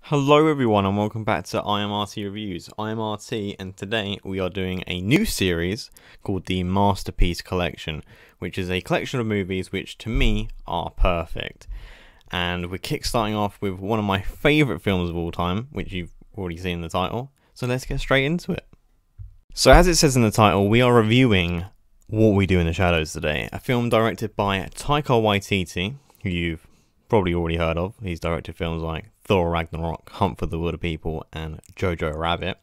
Hello everyone and welcome back to IMRT Reviews. I'm RT and today we are doing a new series called the Masterpiece Collection, which is a collection of movies which to me are perfect. And we're kickstarting off with one of my favourite films of all time, which you've already seen in the title, so let's get straight into it. So as it says in the title, we are reviewing What We Do in the Shadows today, a film directed by Taika Waititi, who you've probably already heard of. He's directed films like Thor Ragnarok, Hunt for the Wilderpeople, and Jojo Rabbit.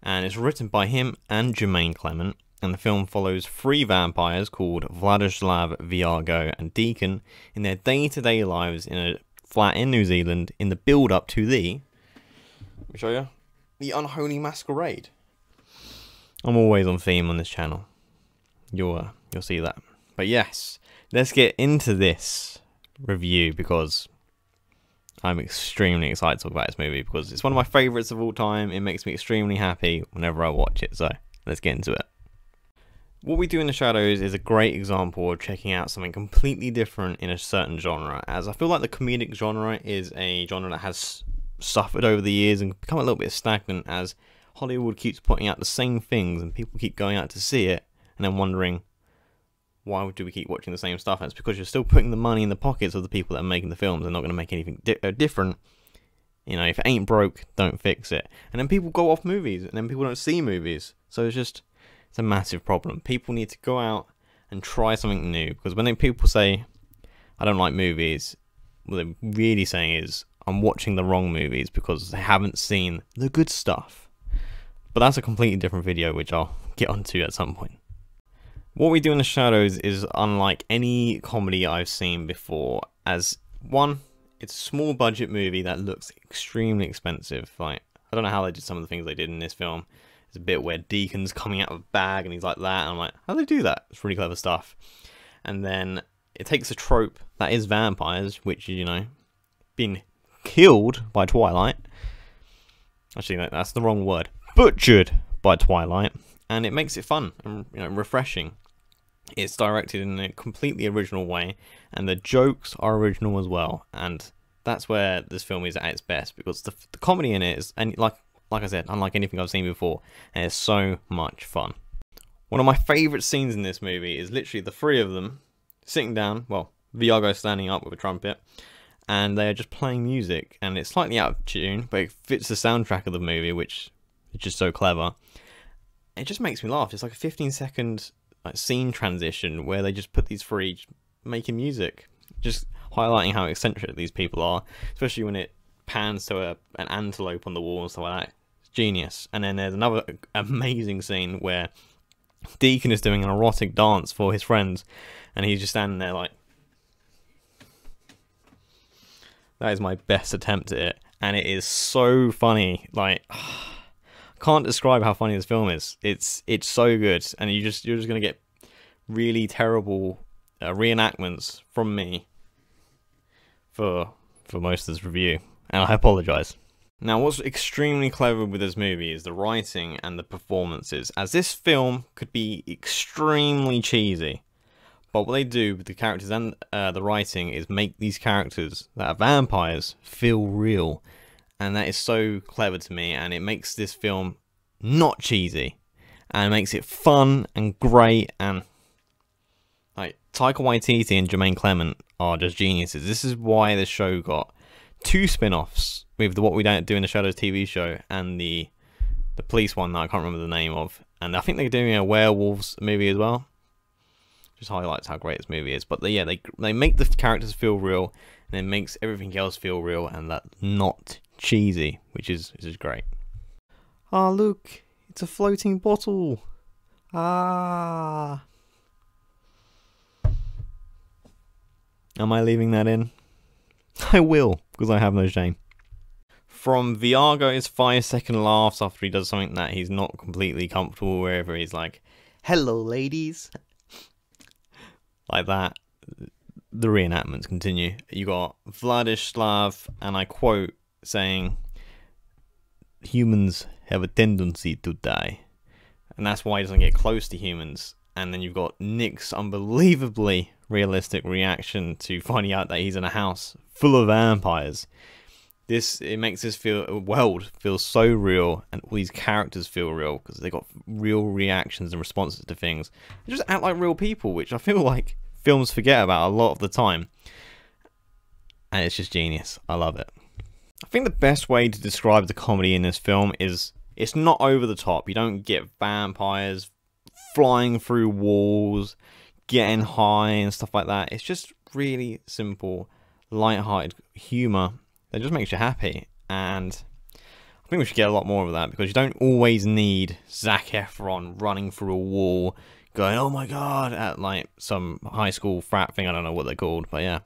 And it's written by him and Jermaine Clement. And the film follows three vampires called Vladislav, Viago, and Deacon in their day-to-day lives in a flat in New Zealand in the build-up to the... Let me show you. The Unholy Masquerade. I'm always on theme on this channel. You'll see that. But yes, let's get into this review because I'm extremely excited to talk about this movie because it's one of my favourites of all time. It makes me extremely happy whenever I watch it, so let's get into it. What We Do in the Shadows is a great example of checking out something completely different in a certain genre, as I feel like the comedic genre is a genre that has suffered over the years and become a little bit stagnant as Hollywood keeps putting out the same things and people keep going out to see it and then wondering, why do we keep watching the same stuff? And it's because you're still putting the money in the pockets of the people that are making the films. They're not going to make anything different. You know, if it ain't broke, don't fix it. And then people go off movies, and then people don't see movies. So it's a massive problem. People need to go out and try something new. Because when people say, I don't like movies, what they're really saying is, I'm watching the wrong movies because they haven't seen the good stuff. But that's a completely different video, which I'll get onto at some point. What We Do in the Shadows is unlike any comedy I've seen before, as one, it's a small budget movie that looks extremely expensive. Like, I don't know how they did some of the things they did in this film. There's a bit where Deacon's coming out of a bag and he's like that, and I'm like, how do they do that? It's really clever stuff. And then it takes a trope that is vampires, which, you know, being killed by Twilight. Actually, that's the wrong word. Butchered by Twilight. And it makes it fun and, you know, refreshing. It's directed in a completely original way, and the jokes are original as well. And that's where this film is at its best, because the comedy in it is, and like I said, unlike anything I've seen before, and it's so much fun. One of my favourite scenes in this movie is literally the three of them sitting down, well, Viago standing up with a trumpet, and they are just playing music, and it's slightly out of tune, but it fits the soundtrack of the movie, which is just so clever. It just makes me laugh. It's like a 15-second scene transition where they just put these three making music, just highlighting how eccentric these people are, especially when it pans to an antelope on the wall and stuff like that. It's genius. And then there's another amazing scene where Deacon is doing an erotic dance for his friends, and he's just standing there like, that is my best attempt at it, and it is so funny. Like, can't describe how funny this film is. It's so good, and you're just gonna get really terrible reenactments from me for most of this review, and I apologize. Now, what's extremely clever with this movie is the writing and the performances, as this film could be extremely cheesy, but what they do with the characters and the writing is make these characters that are vampires feel real. And that is so clever to me, and it makes this film not cheesy, and it makes it fun and great, and like Taika Waititi and Jermaine Clement are just geniuses. This is why this show got 2 spin-offs with the What We Don't Do in the Shadows TV show and the police one that I can't remember the name of, and I think they're doing a werewolves movie as well. Just highlights how great this movie is. But yeah, they make the characters feel real, and it makes everything else feel real, and that's not cheesy, which is great. Ah, look, it's a floating bottle. Ah. Am I leaving that in? I will, because I have no shame. From Viago's 5-second laughs after he does something that he's not completely comfortable, wherever he's like, hello ladies, like that, the reenactments continue. You got Vladislav, and I quote, saying, humans have a tendency to die, and that's why he doesn't get close to humans. And then you've got Nick's unbelievably realistic reaction to finding out that he's in a house full of vampires. it makes this world feel so real, and all these characters feel real because they got real reactions and responses to things. They just act like real people, which I feel like films forget about a lot of the time. And it's just genius. I love it. I think the best way to describe the comedy in this film is it's not over the top. You don't get vampires flying through walls, getting high and stuff like that. It's just really simple, light-hearted humor that just makes you happy. And I think we should get a lot more of that, because you don't always need Zac Efron running through a wall going, oh my god, at like some high school frat thing. I don't know what they're called, but yeah.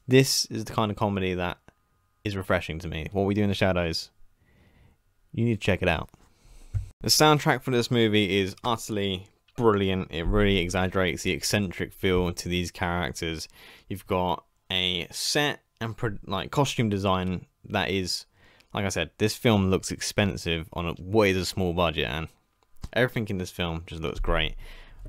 This is the kind of comedy that is refreshing to me. What We Do in the Shadows. You need to check it out. The soundtrack for this movie is utterly brilliant. It really exaggerates the eccentric feel to these characters. You've got a set and like costume design that is, like I said, this film looks expensive on what is a small budget, and everything in this film just looks great.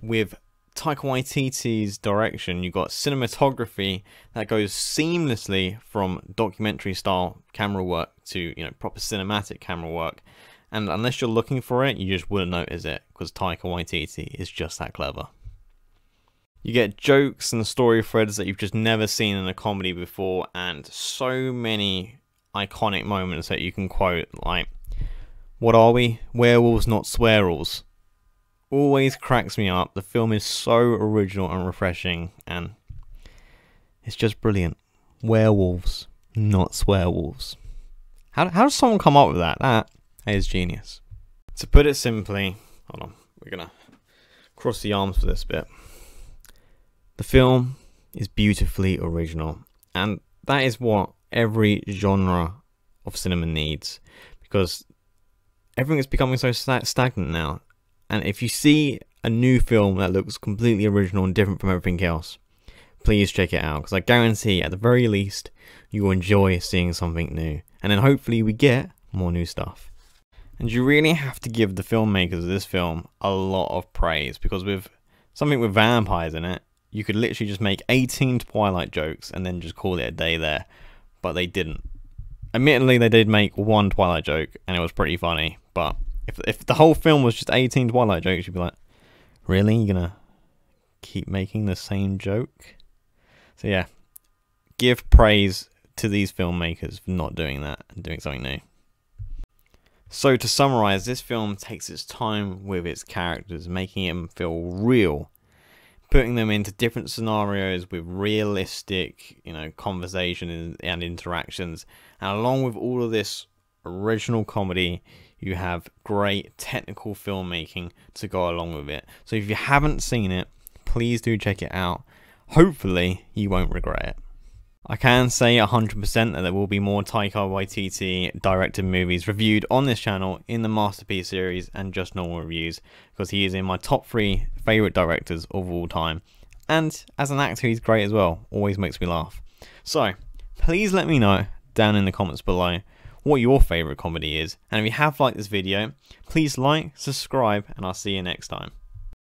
With Taika Waititi's direction, you've got cinematography that goes seamlessly from documentary style camera work to, you know, proper cinematic camera work. And unless you're looking for it, you just wouldn't notice it, because Taika Waititi is just that clever. You get jokes and story threads that you've just never seen in a comedy before, and so many iconic moments that you can quote, like, what are we? Werewolves, not swearwolves. Always cracks me up. The film is so original and refreshing, and it's just brilliant. Werewolves, not swearwolves. How does someone come up with that? That is genius. To put it simply, hold on, we're gonna cross the arms for this bit. The film is beautifully original, and that is what every genre of cinema needs, because everything is becoming so stagnant now. And if you see a new film that looks completely original and different from everything else, please check it out, because I guarantee at the very least you will enjoy seeing something new, and then hopefully we get more new stuff. And you really have to give the filmmakers of this film a lot of praise, because with something with vampires in it, you could literally just make 18 Twilight jokes and then just call it a day there, but they didn't. Admittedly, they did make one Twilight joke, and it was pretty funny, but if the whole film was just 18 Twilight jokes, you'd be like, really? You're gonna keep making the same joke? So yeah, give praise to these filmmakers for not doing that and doing something new. So to summarize, this film takes its time with its characters, making them feel real, putting them into different scenarios with realistic, you know, conversation and interactions, and along with all of this original comedy, you have great technical filmmaking to go along with it. So if you haven't seen it, please do check it out. Hopefully you won't regret it. I can say 100% that there will be more Taika Waititi directed movies reviewed on this channel in the Masterpiece series and just normal reviews, because he is in my top 3 favourite directors of all time. And as an actor, he's great as well. Always makes me laugh. So please let me know down in the comments below what your favourite comedy is. And if you have liked this video, please like, subscribe, and I'll see you next time.